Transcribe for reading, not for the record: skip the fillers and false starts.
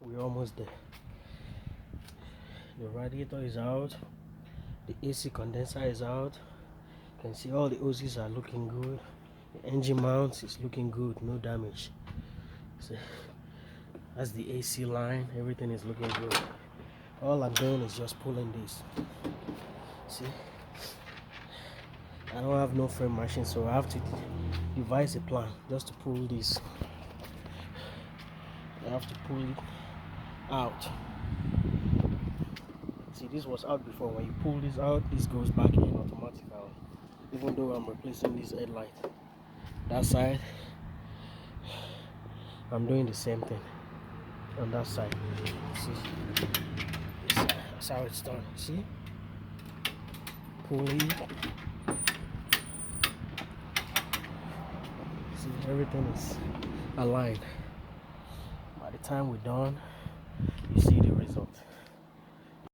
we're almost there. The radiator is out, the AC condenser is out. You can see all the hoses are looking good. The engine mount is looking good, no damage. See, that's the AC line, everything is looking good. All I'm doing is just pulling this. See, I don't have no frame machine, so I have to devise a plan just to pull this. I have to pull it out. See, this was out before. When you pull this out, this goes back in automatically. Even though I'm replacing this headlight, that side I'm doing the same thing on that side. See, that's how it's done. See, pull it. See, everything is aligned. By the time we're done, you see the result.